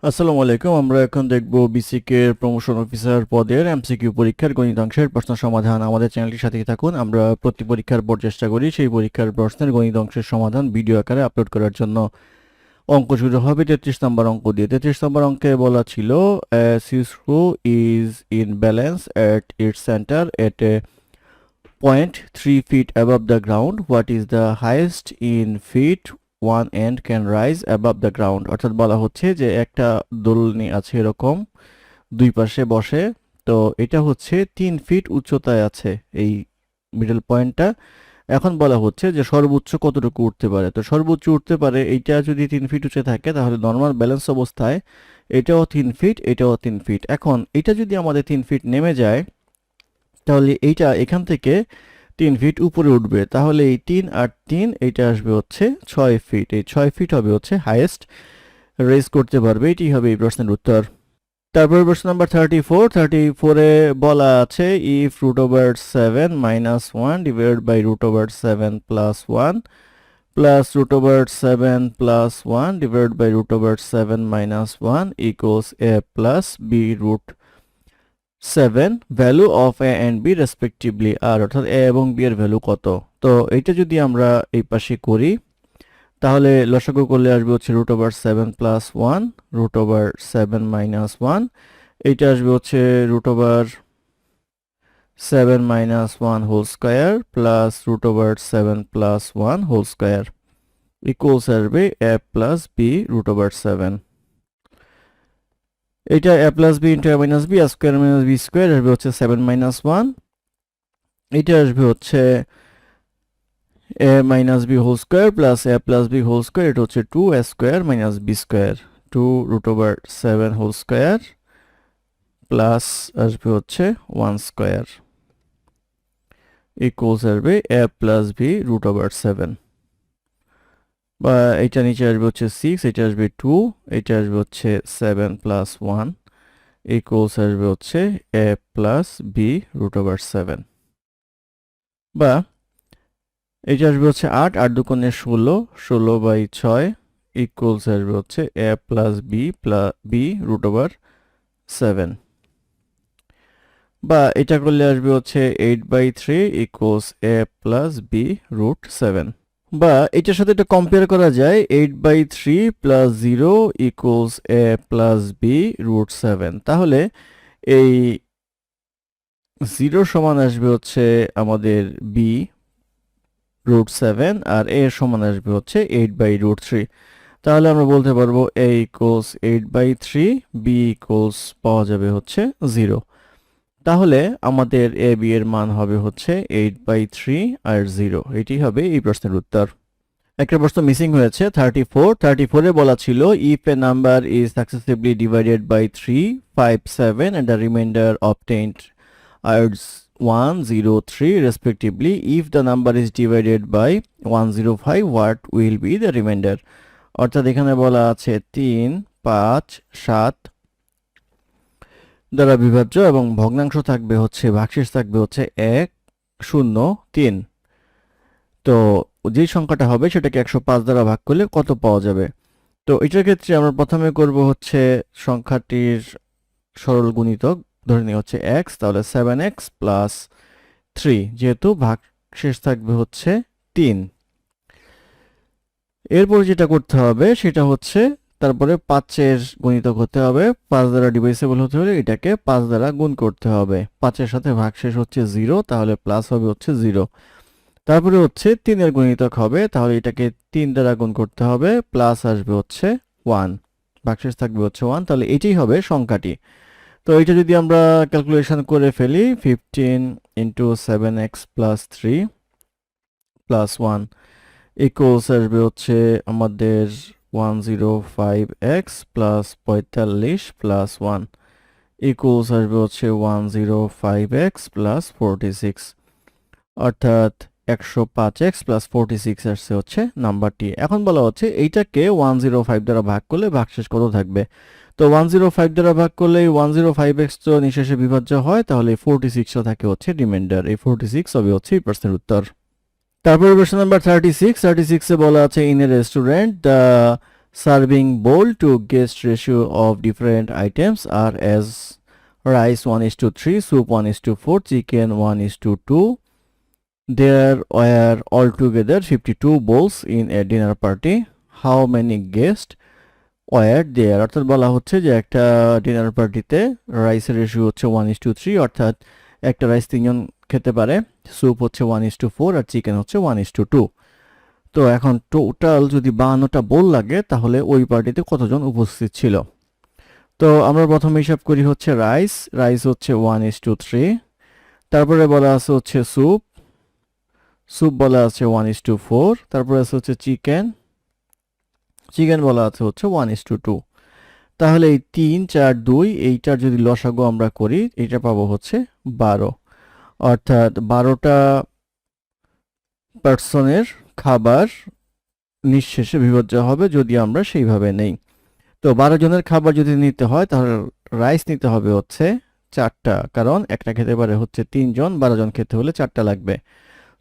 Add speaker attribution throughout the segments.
Speaker 1: আসসালামু আলাইকুম। আমরা এখন দেখব বিসিকে এর প্রমোশন অফিসার পদের এমসিকিউ পরীক্ষার গণিতাংশের প্রশ্ন সমাধান। আমাদের চ্যানেলটির সাথেই থাকুন। আমরা প্রতি পরীক্ষার পর চেষ্টা করি সেই পরীক্ষার প্রশ্নের গণিতাংশের সমাধান ভিডিও আকারে আপলোড করার জন্য। অঙ্ক শুরু হবে 33 নম্বর অঙ্ক দিয়ে। 33 নম্বর অঙ্কে বলা ছিল a screw is in balance at its center at a point 3 feet above the ground. What is the highest in feet one end can rise above the ground? অর্থাৎ বলা হচ্ছে যে একটা দোলনি আছে এরকম দুই পাশে বসে, তো এটা হচ্ছে 3 ফিট উচ্চতায় আছে এই মিডল পয়েন্টটা। এখন বলা হচ্ছে যে সর্বোচ্চ কতটুকু উঠতে পারে। তো সর্বোচ্চ উঠতে পারে এইটা যদি 3 ফিট উঁচে থাকে তাহলে নর্মাল ব্যালেন্স অবস্থায় এটাও 3 ফিট এটাও 3 ফিট। এখন এটা যদি আমাদের 3 ফিট নেমে যায় তাহলে এইটা এখান থেকে 3 ফিট উপরে উঠবে, তাহলে এই 3 আর 3 এইটা আসবে হচ্ছে 6 ফিট। এই 6 ফিট হবে হচ্ছে হাইয়েস্ট রেজ করতে পারবে, এটি হবে এই প্রশ্নের উত্তর। তারপরে প্রশ্ন নাম্বার 34 এ বলা আছে if root over 7 minus 1 divided by root over 7 plus 1 plus root over 7 plus 1 divided by root over 7 minus 1 equals a plus b root 7 value of a and b respectively. আর অর্থাৎ a এবং b এর value কত। তো এইটা যদি আমরা এই পাশে করি তাহলে লসাগু করলে আসবে হচ্ছে root over 7 plus 1 root over 7 minus 1, এইটা আসবে হচ্ছে root over 7 minus 1 whole square plus root over 7 plus 1 whole square equals আসবে a plus b root over 7। এটা a plus b into a minus b square minus b square আসবে হচ্ছে 7 minus 1, এটা আসবে হচ্ছে a minus b whole square plus a plus b whole square, এটা হচ্ছে 2a square minus b square 2 root over 7 whole square plus আসবে হচ্ছে 1 square equals আসবে a plus b root over 7। বা এটা নিচে আসবে হচ্ছে 6, এটা আসবে 2, এটা আসবে হচ্ছে 7 প্লাস 1 ইকুয়ালস আসবে হচ্ছে a plus b root over 7। বা এটা আসবে হচ্ছে 8, 8 দুগুণে 16, 16 বাই 6 ইকুয়ালস আসবে হচ্ছে a plus b root over 7। বা এটা করলে আসবে হচ্ছে 8 by 3 equals a plus b root 7। বা এটার সাথে এটা কম্পেয়ার করা যায় 8 by 3 plus 0 equals a plus b root 7। তাহলে এই 0 সমান আসবে হচ্ছে আমাদের b রুট 7 আর a এর সমান আসবে হচ্ছে 8 বাই রুট 3। তাহলে আমরা বলতে পারবো a equals 8 by 3, b equals পাওয়া যাবে হচ্ছে 0। তাহলে আমাদের a b এর মান হবে হচ্ছে 8 বাই 3 আর 0। এটি হবে এই প্রশ্নের উত্তর। একটা প্রশ্ন মিসিং হয়েছে 34 এ বলা ছিল if a number is successively divided by 3, 5, 7 and the remainder obtained are 1, 0, 3 respectively, if the number is divided by 105 what will be the remainder? অর্থাৎ এখানে বলা আছে 3, 5, 7 দ্বারা বিভাজ্য এবং ভগ্নাংশ থাকবে হচ্ছে ভাগশেষ থাকবে হচ্ছে 1, 0, 3। তো যে সংখ্যাটা হবে সেটাকে 105 দ্বারা ভাগ করলে কত পাওয়া যাবে। তো এটার ক্ষেত্রে আমরা প্রথমে করব হচ্ছে সংখ্যাটির সরল গুণিতক, ধরে নিই হচ্ছে x, তাহলে 7x প্লাস 3, যেহেতু ভাগশেষ থাকবে হচ্ছে 3। এরপর যেটা করতে হবে সেটা হচ্ছে তারপরে 5-এর গুণিতক হতে হবে, 5 দ্বারা ডিভাইসেবল হতে হলে এটাকে 5 দ্বারা গুণ করতে হবে। 5-এর সাথে ভাগশেষ হচ্ছে 0, তাহলে প্লাস হবে হচ্ছে 0। তারপরে হচ্ছে 3-এর গুণিতক হবে, তাহলে এটাকে 3 দ্বারা গুণ করতে হবে, প্লাস আসবে হচ্ছে 1, ভাগশেষ থাকবে হচ্ছে 1, তাহলে এটাই হবে সংখ্যাটি। তো এটা যদি আমরা ক্যালকুলেশন করে ফেলি 15 into 7x plus 3 plus 1 equals আসবে হচ্ছে আমাদের 105x প্লাস 45 প্লাস 1 ইকুয়ালস আসবে হচ্ছে 105x প্লাস 46, অর্থাৎ 105x প্লাস 46 আসছে হচ্ছে নাম্বারটি। এখন বলা হচ্ছে এইটাকে 105 দ্বারা ভাগ করলে ভাগশেষ কত থাকবে। তো 105 দ্বারা ভাগ করলে 105x তো নিঃশেষে বিভাজ্য হয়, তাহলে 46ও থাকে হচ্ছে রিমাইন্ডার। এই 46 হবে হচ্ছে এই প্রশ্নের উত্তর। তারপরে প্রশ্ন নাম্বার 36 এ বলা আছে in a restaurant the Serving bowl to guest ratio of different items are as rice 1:3, soup 1:4, chicken 1:2. There were altogether 52 bowls in a dinner party. How many guests were there? অর্থাৎ বলা হচ্ছে যে একটা dinner পার্টিতে রাইসের ratio হচ্ছে 1:3, অর্থাৎ একটা রাইস তিনজন খেতে পারে, স্যুপ হচ্ছে 1:4 আর চিকেন হচ্ছে 1:2। তো এখন টোটাল যদি 52টা বোল লাগে তাহলে ওই পার্টিতে কতজন উপস্থিত ছিল? তো আমরা প্রথমে হিসাব করি হচ্ছে রাইস হচ্ছে 1:3, তারপরে বলা আছে হচ্ছে স্যুপ বলা আছে 1:4, তারপরে আছে হচ্ছে চিকেন বলা আছে হচ্ছে 1:2। তাহলে এই 3 4 2 এইটার যদি লসাগু আমরা করি এটা পাবো হচ্ছে 12, অর্থাৎ 12টা পার্সনের খাবার নিঃশেষে বিভাজ্য হবে যদি আমরা সেইভাবে নেই। তো 12 জনের খাবার যদি নিতে হয় তাহলে রাইস নিতে হবে হচ্ছে 4টা, কারণ একটা খেতে পারে হচ্ছে 3 জন, 12 জন খেতে হলে 4টা লাগবে।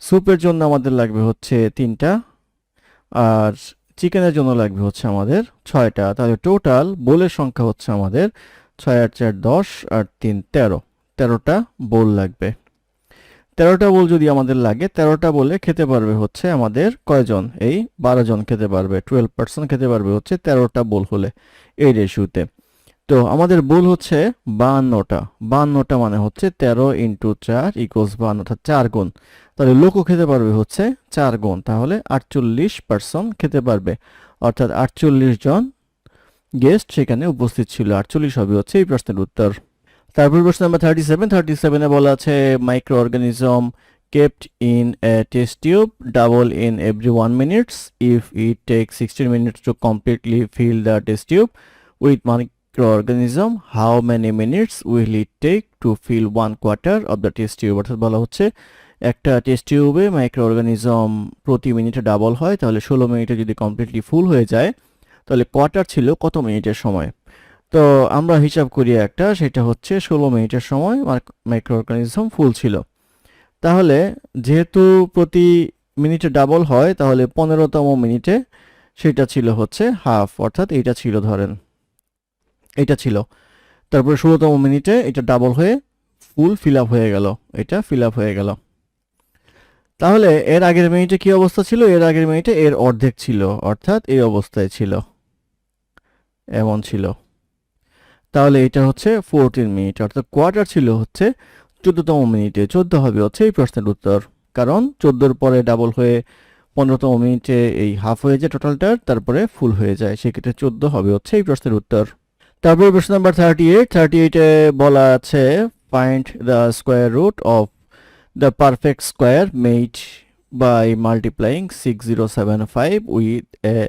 Speaker 1: স্যুপের জন্য আমাদের লাগবে হচ্ছে 3টা, আর চিকেনের জন্য লাগবে হচ্ছে আমাদের 6টা। তাহলে টোটাল বোলের সংখ্যা হচ্ছে আমাদের 6 আর 4 10 আর 3 13, 13টা বোল লাগবে। 13টা বোল যদি আমাদের লাগে, 13টা বোলে খেতে পারবে হচ্ছে আমাদের কয়জন? এই 12 জন খেতে পারবে, 12% খেতে পারবে হচ্ছে 13টা বোল হলে এই রেশিওতে। তো আমাদের বোল হচ্ছে 52টা, 52টা মানে হচ্ছে 13 × 4 = 52, অর্থাৎ 4 গুণ। তাহলে লোকও খেতে পারবে হচ্ছে 4 গুণ, তাহলে 48% খেতে পারবে, অর্থাৎ 48 জন গেস্ট সেখানে উপস্থিত ছিল। 48 হবে হচ্ছে এই প্রশ্নের উত্তর। তারপর প্রশ্ন নাম্বার 37 এ বলা আছে micro organism kept in a test tube double in every 1 minute. If it takes 16 minutes to completely fill the test tube with microorganism, how many minutes will it take to fill 1/4 of the test tube? অর্থাৎ বলা হচ্ছে একটা test টিউবে micro organism প্রতি মিনিটে double হয়, তাহলে 16 মিনিটে যদি কমপ্লিটলি ফুল হয়ে যায় তাহলে কোয়ার্টার ছিল কত মিনিটের সময়? তো আমরা হিসাব করি একটা, সেটা হচ্ছে 16 মিনিটের সময় মাইক্রো অর্গানিজম ফুল ছিল। তাহলে যেহেতু প্রতি মিনিটে ডাবল হয় তাহলে 15তম মিনিটে সেটা ছিল হচ্ছে হাফ, অর্থাৎ এইটা ছিল, ধরেন এটা ছিল, তারপরে 16তম মিনিটে এটা ডাবল হয়ে ফুল ফিল আপ হয়ে গেল, এটা ফিল আপ হয়ে গেল। তাহলে এর আগের মিনিটে কি অবস্থা ছিল? এর আগের মিনিটে এর অর্ধেক ছিল, অর্থাৎ এই অবস্থায় ছিল, এমন ছিল। তাহলে এটা হচ্ছে 14 মিনিট, অর্থাৎ কোয়ার্টার ছিল হচ্ছে 14তম মিনিটে। 14 হবে হচ্ছে এই প্রশ্নের উত্তর, কারণ 14-র পরে ডাবল হয়ে 15তম মিনিটে এই হাফ হয়ে যায় টোটালটার, তারপরে ফুল হয়ে যায়, সেক্ষেত্রে 14 হবে হচ্ছে এই প্রশ্নের উত্তর। তারপরে প্রশ্ন নাম্বার 38 এ বলা আছে find the square root of the perfect square made by multiplying 6075 with a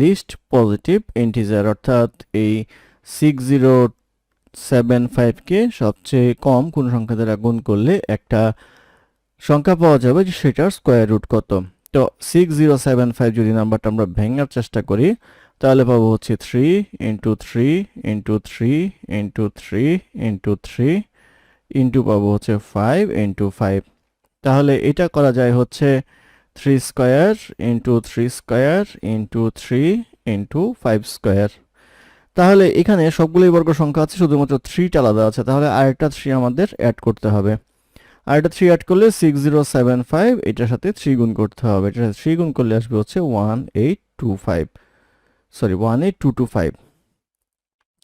Speaker 1: least positive integer, অর্থাৎ এই 6075কে সবচেয়ে কম কোন সংখ্যা দ্বারা গুণ করলে একটা সংখ্যা পাওয়া যাবে যে সেটার স্কোয়ার রুট কত। তো 6075 যদি নাম্বারটা আমরা ভেঙার চেষ্টা করি তাহলে পাবো হচ্ছে 3 × 3 × 3 × 3 × 3 ইন্টু পাবো হচ্ছে 5 × 5। তাহলে এটা করা যায় হচ্ছে 3 স্কোয়ার × 3 স্কোয়ার × 3 × 5 স্কোয়ার। তাহলে এখানে সবগুলোই বর্গ সংখ্যা আছে, শুধুমাত্র 3টা আলাদা আছে, তাহলে আরেকটা 3 আমাদের অ্যাড করতে হবে। আরেকটা 3 অ্যাড করলে 6075 এটার সাথে 3 গুণ করতে হবে, এটার সাথে 3 গুণ করলে আসবে হচ্ছে 18225।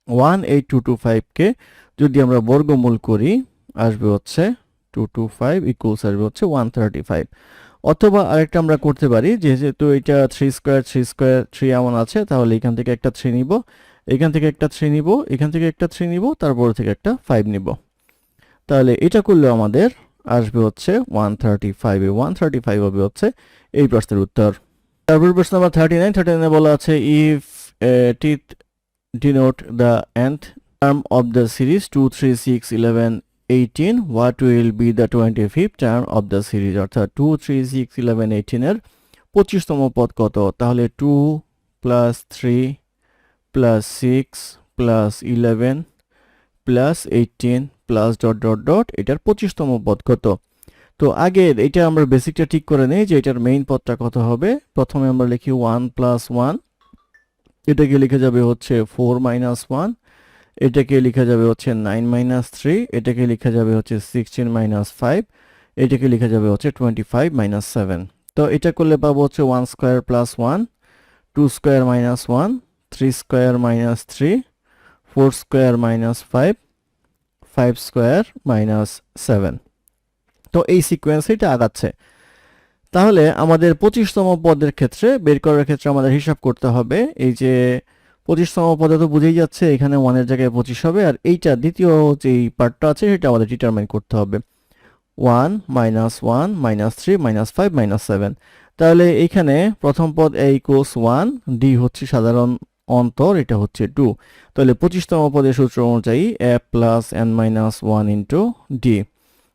Speaker 1: 18225কে যদি আমরা বর্গমূল করি আসবে হচ্ছে 225 ইকুয়ালস আসবে হচ্ছে 135। অথবা আরেকটা আমরা করতে পারি, যেহেতু এটা 3 স্কোয়ার 3 স্কোয়ার 3 এমন আছে, তাহলে এখান থেকে একটা 3 নিব, এখান থেকে একটা 3 নিব, এখান থেকে একটা 3 নিব, তারপর থেকে একটা 5 নিব। তাহলে এটা করলে আমাদের আসবে হচ্ছে 135। 135 হবে হচ্ছে এই প্রশ্নের উত্তর। তারপর প্রশ্ন নাম্বার 39 বলা আছে if teeth denote the nth term of the series 2 3 6 11 18 what will be the 25th term of the series, অর্থাৎ 2 3 6 11 18 এর 25তম পদ কত? তাহলে 2 + 3 + 6 + 11 + 18 + ... এটার 25তম পদ কত? তো আগে এটা আমরা বেসিকটা ঠিক করে নেই যে এটার মেইন পদটা কত হবে। প্রথমে আমরা লিখি 1 + 1 এটাকে লিখে যাবে হচ্ছে 4 মাইনাস 1, এটাকে লিখা যাবে হচ্ছে 9 মাইনাস 3, এটাকে লিখা যাবে হচ্ছে 16 মাইনাস 5, এটাকে লিখা যাবে হচ্ছে 25 মাইনাস 7। তো এটা করলে পাবো হচ্ছে 1 square plus 1, 2 square minus 1, 3 square minus 3, 4 square minus 5, 5 square minus 7। তো এই সিকোয়েন্সে এটা আগাচ্ছে। তাহলে আমাদের 25তম পদের ক্ষেত্রে বের করার ক্ষেত্রে আমাদের হিসাব করতে হবে। এই যে 25তম পদে তো বুঝেই যাচ্ছে এখানে 1 এর জায়গায় 25 হবে, আর এইটা দ্বিতীয় যেই পার্টটা আছে সেটা আমাদের ডিটারমাইন করতে হবে। 1 মাইনাস 1 মাইনাস 3 মাইনাস 5 মাইনাস 7। তাহলে এইখানে প্রথম পদ a ইকুয়ালস 1, d হচ্ছে সাধারণ অন্তর, এটা হচ্ছে 2। তাহলে 25তম পদের সূত্র অনুযায়ী a plus n minus 1 into d,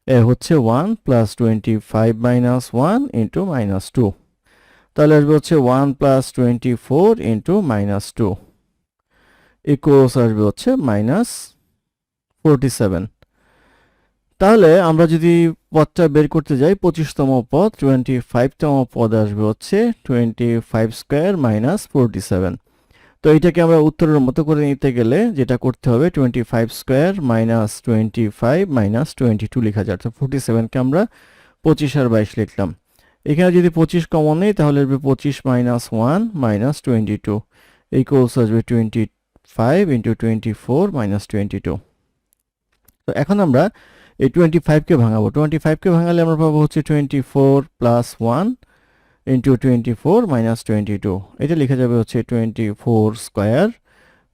Speaker 1: এ হচ্ছে 1 প্লাস 25 মাইনাস 1 ইন্টু মাইনাস 2। তাহলে আসবে হচ্ছে 1 প্লাস 24 ইন্টু মাইনাস 2 ইকুয়ালস আসবে হচ্ছে মাইনাস 47। তাহলে আমরা যদি পদটা বের করতে যাই, 25তম পদ 25তম পদ আসবে হচ্ছে 25 স্কোয়ার মাইনাস 47। তো এটাকে আমরা উত্তরের মতো করে নিতে গেলে যেটা করতে হবে 25 স্কোয়ার মাইনাস 25 মাইনাস 22 লেখা যায়। অর্থাৎ 47কে আমরা 25 আর 22 লিখলাম। এখানে যদি 25 কমন নেই তাহলে আসবে 25 মাইনাস 1 মাইনাস 22 ইকুয়ালস আসবে 25 ইন্টু 24 মাইনাস 22। তো এখন আমরা এই 25কে ভাঙাবো। 25কে ভাঙালে আমরা পাবো হচ্ছে 24 প্লাস 1 ইন্টু 24 মাইনাস 22। এটা লেখা যাবে হচ্ছে 24 স্কোয়ার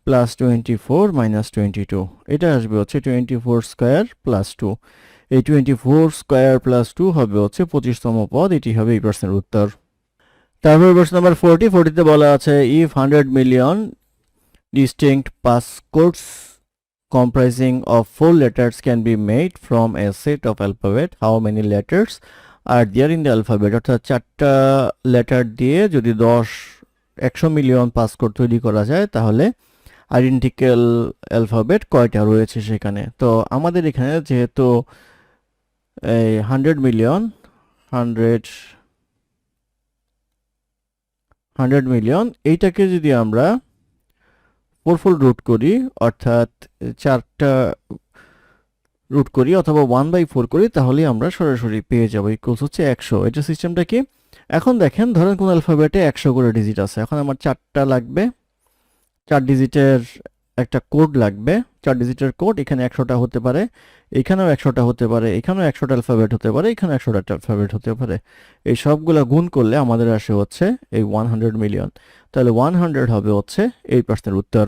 Speaker 1: প্লাস 24 মাইনাস 22। এটা আসবে হচ্ছে 24 স্কোয়ার প্লাস 2। এই 24 স্কোয়ার প্লাস 2 হবে হচ্ছে 25তম পদ। এটি হবে এই প্রশ্নের উত্তর। তারপর প্রশ্ন নাম্বার 40তে বলা আছে if 100 million distinct passcodes comprising of 4 letters can be made from a set of alphabet, how many letters are there in the alphabet? অর্থাৎ 4টা লেটার দিয়ে যদি 100 মিলিয়ন পাসকোড তৈরি করা যায় তাহলে আইডেন্টিক্যাল অ্যালফাবেট কয়টা রয়েছে সেখানে। তো আমাদের এখানে যেহেতু এই 100 মিলিয়ন 100 মিলিয়ন এইটাকে যদি আমরা 4 রুট করি, অর্থাৎ 4টা রুট করি অথবা 1/4 করি, তাহলে আমরা সরাসরি পেয়ে যাবো ইকুয়ালস হচ্ছে 100। এটা সিস্টেমটা কি? এখন দেখেন ধরেন কোন অ্যালফাবেটে 100 করে ডিজিট আছে, এখন আমার 4টা লাগবে, 4 ডিজিটের একটা কোড লাগবে, 4 ডিজিটের কোড। এখানে 100টা হতে পারে, এখানেও 100টা হতে পারে, এখানেও 100টা অ্যালফাবেট হতে পারে, এখানেও 100টা অ্যালফাবেট হতে পারে। এই সবগুলা গুণ করলে আমাদের আসে হচ্ছে এই 100 মিলিয়ন। তাহলে 100 হবে হচ্ছে এই প্রশ্নের উত্তর।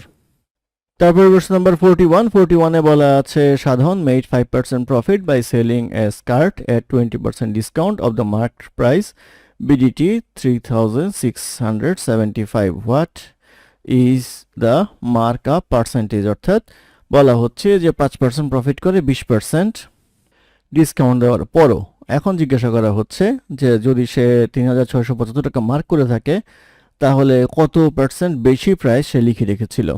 Speaker 1: তারপর প্রশ্ন নাম্বার 41 বলা আছে Sadhan made 5% profit by selling a skirt at 20% discount of the market price BDT 3675। What is the mark up percentage? অর্থাৎ বলা হচ্ছে যে 5% প্রফিট করে 20% ডিসকাউন্ট দেওয়ার পরও এখন জিজ্ঞাসা করা হচ্ছে যে যদি সে 3675 টাকা মার্ক করে থাকে তাহলে কত পার্সেন্ট বেশি প্রাইস সে লিখে রেখেছিল।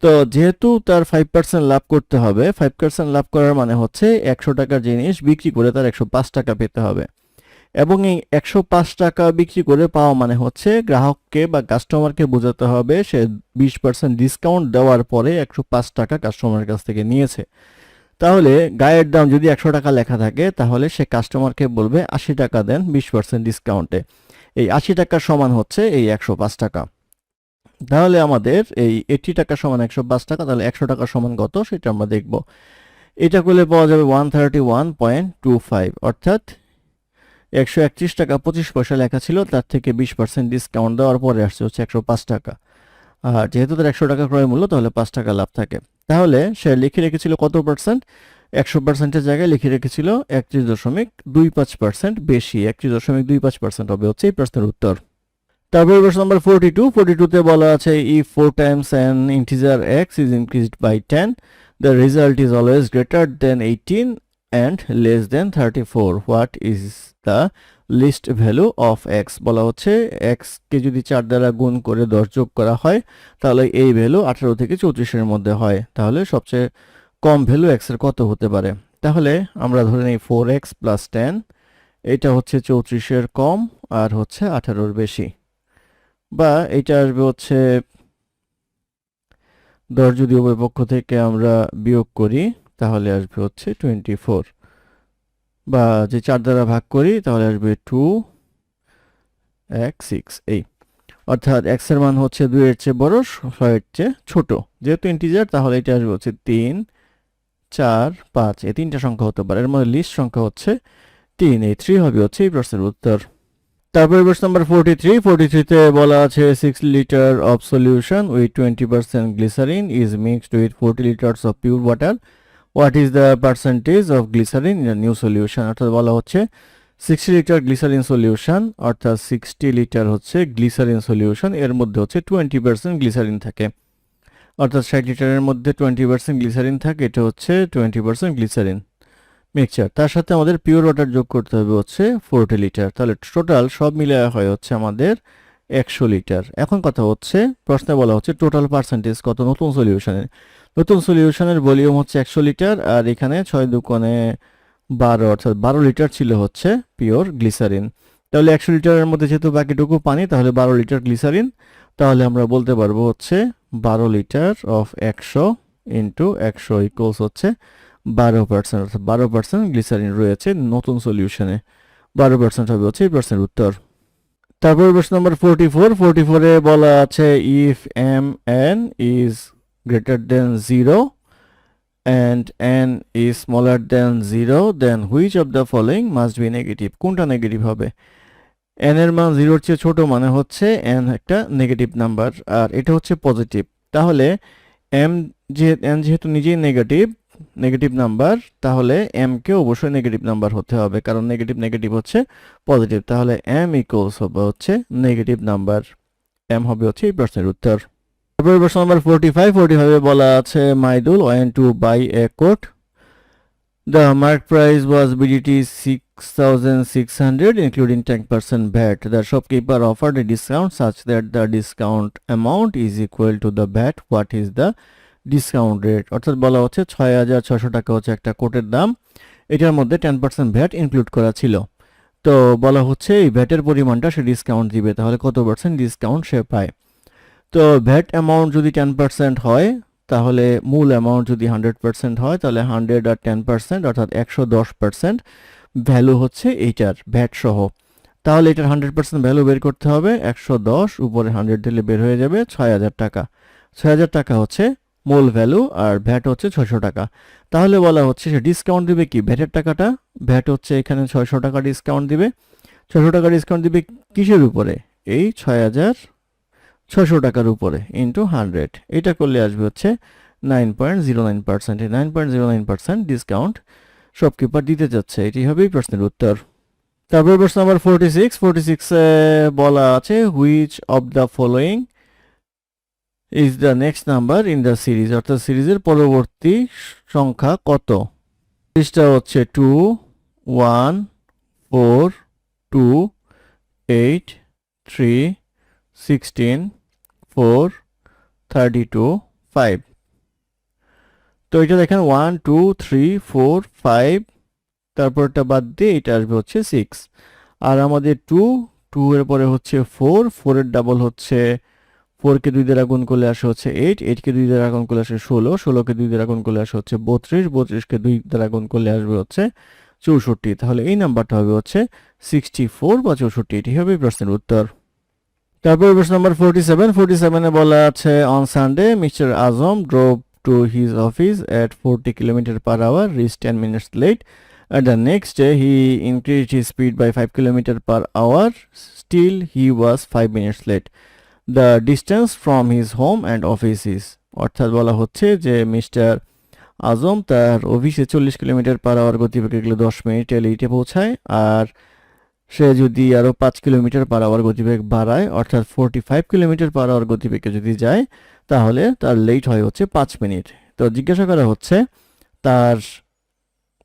Speaker 1: তো যেহেতু তার 5% লাভ করতে হবে, 5% লাভ করার মানে হচ্ছে 100 টাকার জিনিস বিক্রি করে তার 105 টাকা পেতে হবে, এবং এই 105 টাকা বিক্রি করে পাওয়া মানে হচ্ছে গ্রাহককে বা কাস্টমারকে বোঝাতে হবে সে 20% ডিসকাউন্ট দেওয়ার পরে 105 টাকা কাস্টমারের কাছ থেকে নিয়েছে। তাহলে গায়ের দাম যদি 100 টাকা লেখা থাকে তাহলে সে কাস্টমারকে বলবে 80 টাকা দেন 20% ডিসকাউন্টে। এই 80 টাকা সমান হচ্ছে এই 105 টাকা। তাহলে আমাদের এই 80 টাকা সমান 105 টাকা, তাহলে 100 টাকা সমান কত সেটা আমরা দেখব। এটা করলে পাওয়া যাবে 131.25, অর্থাৎ 131 টাকা 25 পয়সা লেখা ছিল, তার থেকে 20% ডিসকাউন্ট দেওয়ার পরে আসছে হচ্ছে 105 টাকা। আর যেহেতু তার 100 টাকা ক্রয় মূল্য তাহলে 5 টাকা লাভ থাকে। তাহলে সে লিখে রেখেছিল কত পার্সেন্ট? 100%-এর জায়গায় লিখে রেখেছিল 31.25% বেশি, 31.25% হবে হচ্ছে এই প্রশ্নের উত্তর। তারপর প্রশ্ন নাম্বার 42তে বলা আছে if 4 times an integer x is increased by 10 the result is always greater than 18 and less than 34. What is the least value of x? বলা হচ্ছে x কে যদি 4 দ্বারা গুণ করে 10 যোগ করা হয় তাহলে এই ভ্যালু 18 থেকে 34 এর মধ্যে হয়। তাহলে সবচেয়ে কম ভ্যালু x এর কত হতে পারে? তাহলে আমরা ধরে নেই 4x + 10, এটা হচ্ছে 34 এর কম আর হচ্ছে 18 এর বেশি, বা এটা আসবে হচ্ছে 10 যদি উভয় পক্ষ থেকে আমরা বিয়োগ করি তাহলে আসবে হচ্ছে 24, বা যে 4 দ্বারা ভাগ করি তাহলে আসবে 2 x 6, এই অর্থাৎ x এর মান হচ্ছে 2 এর চেয়ে বড়, 6 এর চেয়ে ছোট। যেহেতু ইন্টিজার তাহলে এটা আসবে হচ্ছে 3, 4, 5, এই তিনটা সংখ্যা হতে পারে। এর মধ্যে লিস্ট সংখ্যা হচ্ছে 3, এই 3 হবে হচ্ছে এই প্রশ্নের উত্তর। তারপরে প্রশ্ন নাম্বার 43 তে বলা আছে 6 litre of solution with 20% glycerine is mixed with 40 litres of pure water, what is the percentage of glycerine in a new solution. অর্থাৎ বলা হচ্ছে 60 লিটার গ্লিসারিন সলিউশন, অর্থাৎ 60 লিটার হচ্ছে গ্লিসারিন সলিউশন, এর মধ্যে হচ্ছে 20% গ্লিসারিন থাকে। অর্থাৎ 60 লিটারের মধ্যে 20% গ্লিসারিন থাকে, এটা হচ্ছে 20% গ্লিসারিন মিক্সচার। তার সাথে আমাদের পিওর ওয়াটার যোগ করতে হবে হচ্ছে 40 লিটার, তাহলে টোটাল সব মিলে হয় হচ্ছে আমাদের 100 লিটার। এখন কথা হচ্ছে প্রশ্নে বলা হচ্ছে টোটাল পার্সেন্টেজ কত নতুন সলিউশনের। নতুন সলিউশনের ভলিউম হচ্ছে 100 লিটার, আর এখানে 6 দুগুণে 12, অর্থাৎ 12 লিটার ছিল হচ্ছে পিওর গ্লিসারিন। তাহলে 100 লিটারের মধ্যে যেহেতু বাকিটুকু পানি, তাহলে 12 লিটার গ্লিসারিন, তাহলে আমরা বলতে পারবো হচ্ছে 12 লিটার অফ 100 ইন্টু 100 ইকুয়ালস হচ্ছে 12%, অর্থাৎ 12% গ্লিসারিন রয়েছে নতুন সলিউশনে। 12% হবে হচ্ছে এই প্রশ্নের উত্তর। তারপরে প্রশ্ন নম্বর 44 এ বলা আছে if M N is greater than 0 and n is smaller than 0 then which of the following must be negative। কোনটা নেগেটিভ হবে? n এর মান 0 এর চেয়ে ছোট মানে হচ্ছে n একটা নেগেটিভ নাম্বার, আর এটা হচ্ছে পজিটিভ। তাহলে n যেহেতু নিজেই নেগেটিভ নাম্বার, তাহলে m কে অবশ্যই নেগেটিভ নাম্বার হতে হবে, কারণ নেগেটিভ হচ্ছে পজিটিভ। তাহলে m ইকুয়ালস হবে হচ্ছে নেগেটিভ নাম্বার, m হবে হচ্ছে এই প্রশ্নের উত্তর। তারপরে প্রশ্ন নাম্বার 45 এ বলা আছে Maidul went to buy a coat, the mark price was BDT 6,600 including 10% VAT. The shopkeeper offered a discount such that the discount amount is equal to the VAT. What is the discount rate? অর্থাৎ বলা হচ্ছে 6,600 টাকা হচ্ছে একটা কোটের দাম, এটার মধ্যে 10% VAT ইনক্লুড করা ছিল। তো বলা হচ্ছে এই ভ্যাটের পরিমাণটা সে ডিসকাউন্ট দিবে, তাহলে কত পার্সেন্ট ডিসকাউন্ট সে পায়। তো ভ্যাট অ্যামাউন্ট যদি 10% হয়, তাহলে মূল অ্যামাউন্ট যদি 100% হয়, তাহলে 100 আর 10% অর্থাৎ 110% ভ্যালু হচ্ছে এইটার ভ্যাট সহ। তাহলে এটার 100% ভ্যালু বের করতে হবে, 110 উপরে 100 দিলে বের হয়ে যাবে 6,000 টাকা। 6,000 টাকা হচ্ছে মূল ভ্যালু, আর ভ্যাট হচ্ছে 600 টাকা। তাহলে বলা হচ্ছে সে ডিসকাউন্ট দিবে কি ভ্যাটের টাকাটা, ভ্যাট হচ্ছে এখানে 600 টাকা ডিসকাউন্ট দিবে। 600 টাকা ডিসকাউন্ট দিবে কিসের উপরে? এই 6,600 টাকার উপরে ইন্টু 100, এটা করলে আসবে হচ্ছে 9.09%। এই 9.09% ডিসকাউন্ট শপকিপার দিতে যাচ্ছে, এটি হবে এই প্রশ্নের উত্তর। তারপরে প্রশ্ন নাম্বার 46 এ বলা আছে which of the following is the next number in the series, অর্থাৎ সিরিজের পরবর্তী সংখ্যা কত। সিরিজটা হচ্ছে 2, 1, 4, 2, 8, 3, 16, 4, 32, 5। তো এটা দেখেন 1, 2, 3, 4, 5, তারপরটা বাদ দিয়ে এটা আসবে হচ্ছে 6। আর আমাদের 2 এর পরে হচ্ছে 4 এর ডাবল হচ্ছে 4 কে 2 দ্বারা গুণ করলে আসে হচ্ছে 8 কে 2 দ্বারা গুণ করলে আসে 16 কে 2 দ্বারা গুণ করলে আসে হচ্ছে 32 কে 2 দ্বারা গুণ করলে আসবে হচ্ছে 64। তাহলে এই নাম্বারটা হবে হচ্ছে 64 বা 64, এটি হবে প্রশ্নের উত্তর। তারপরে প্রশ্ন নাম্বার 47 এ বলা আছে on Sunday mister Azam drove to his office at 40 km/h, reached 10 minutes late. At the next day he increased his speed by 5 km/h, still he was 5 minutes late. The distance from his home and office is। অর্থাৎ বলা হচ্ছে যে mister আজম তার অফিসে 40 km/h গতিবেগে গেলে 10 মিনিটে লেটে পৌঁছায়, আর সে যদি আরো 5 km/h গতিবেগ বাড়ায়, অর্থাৎ 45 km/h গতিবেগে যদি যায়, তাহলে তার লেট হয় হচ্ছে 5 মিনিট। তো জিজ্ঞাসা করা হচ্ছে তার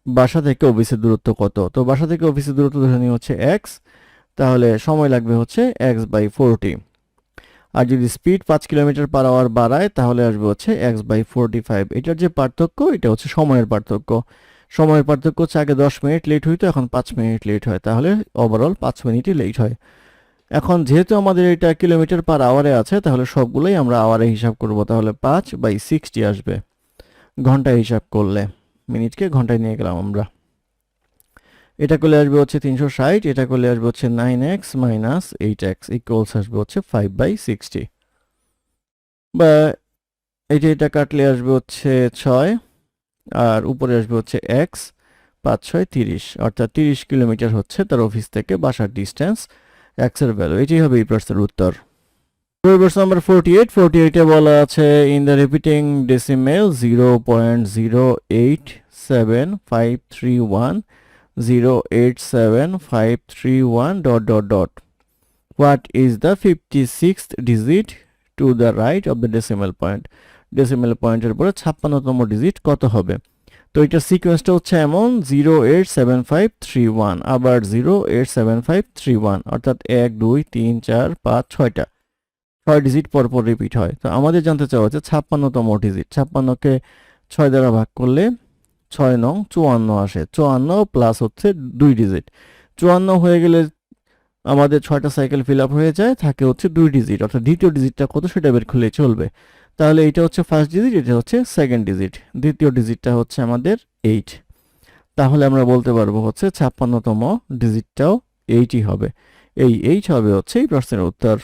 Speaker 1: বাসা থেকে অফিসের দূরত্ব কত। তো বাসা থেকে অফিসের দূরত্ব ধরে নিয়ে হচ্ছে x, তাহলে সময় লাগবে হচ্ছে x/40। আর যদি স্পিড 5 km/h বাড়ায়, তাহলে আসবে হচ্ছে x/45। এটার যে পার্থক্য, এটা হচ্ছে সময়ের পার্থক্য। সময়ের পার্থক্য হচ্ছে আগে 10 মিনিট লেট হইতো, এখন 5 মিনিট লেট হয়, তাহলে ওভারঅল 5 মিনিটই লেট হয়। এখন যেহেতু আমাদের এটা কিলোমিটার পার আওয়ারে আছে, তাহলে সবগুলোই আমরা আওয়ারে হিসাব করব। তাহলে 5/60 আসবে ঘন্টায় হিসাব করলে। মিনিটকে ঘন্টায় নিয়ে গেলাম আমরা। এটা করলে আসবে হচ্ছে 360, এটা করলে আসবে হচ্ছে 9x মাইনাস 8x ইকুয়ালস আসবে হচ্ছে 5/60। বা এটা কাটলে আসবে হচ্ছে 6, আর উপরে আসবে হচ্ছে x, 5 6 30, অর্থাৎ 30 কিলোমিটার হচ্ছে তার অফিস থেকে বাসার ডিস্টেন্স, x এর ভ্যালু। এটাই হবে এই প্রশ্নের উত্তর। প্রশ্ন নাম্বার 48 এ বলা আছে in the repeating decimal 0.087531 0.87531 dot dot dot, what is the 56th digit to the right of the decimal point. Decimal পয়েন্টের পরে 56তম ডিজিট কত হবে? তো এটা সিকোয়েন্সটা হচ্ছে এমন 0.87531, আবার 0.87531, অর্থাৎ 1 2 3 4 5 6টা 6 ডিজিট পর পর রিপিট হয়। তো আমাদের জানতে চাওয়া হচ্ছে 56তম ডিজিট। 56কে 6 দ্বারা ভাগ করলে 6 নং 54 আসে। 54 প্লাস হচ্ছে 2 ডিজিট। 54 হয়ে গেলে আমাদের 6টা সাইকেল ফিল আপ হয়ে যায়, থাকে হচ্ছে 2 ডিজিট, অর্থাৎ দ্বিতীয় ডিজিটটা কত সেটা বের করলেই চলবে। তাহলে এটা হচ্ছে ফার্স্ট ডিজিট, এটা হচ্ছে সেকেন্ড ডিজিট, দ্বিতীয় ডিজিটটা হচ্ছে আমাদের 8। তাহলে আমরা বলতে পারবো হচ্ছে 56তম ডিজিটটাও 8ই হবে। এই 8 হবে হচ্ছে এই প্রশ্নের উত্তর।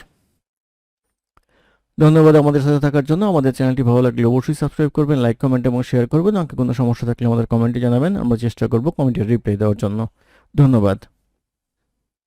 Speaker 1: ধন্যবাদ আমাদের সাথে থাকার জন্য। আমাদের চ্যানেলটি ভালো লাগলে অবশ্যই সাবস্ক্রাইব করবেন, লাইক কমেন্ট এবং শেয়ার করবেন। আমাকে কোনো সমস্যা থাকলে আমাদের কমেন্টে জানাবেন, আমরা চেষ্টা করব কমেন্টের রিপ্লাই দেওয়ার জন্য। ধন্যবাদ।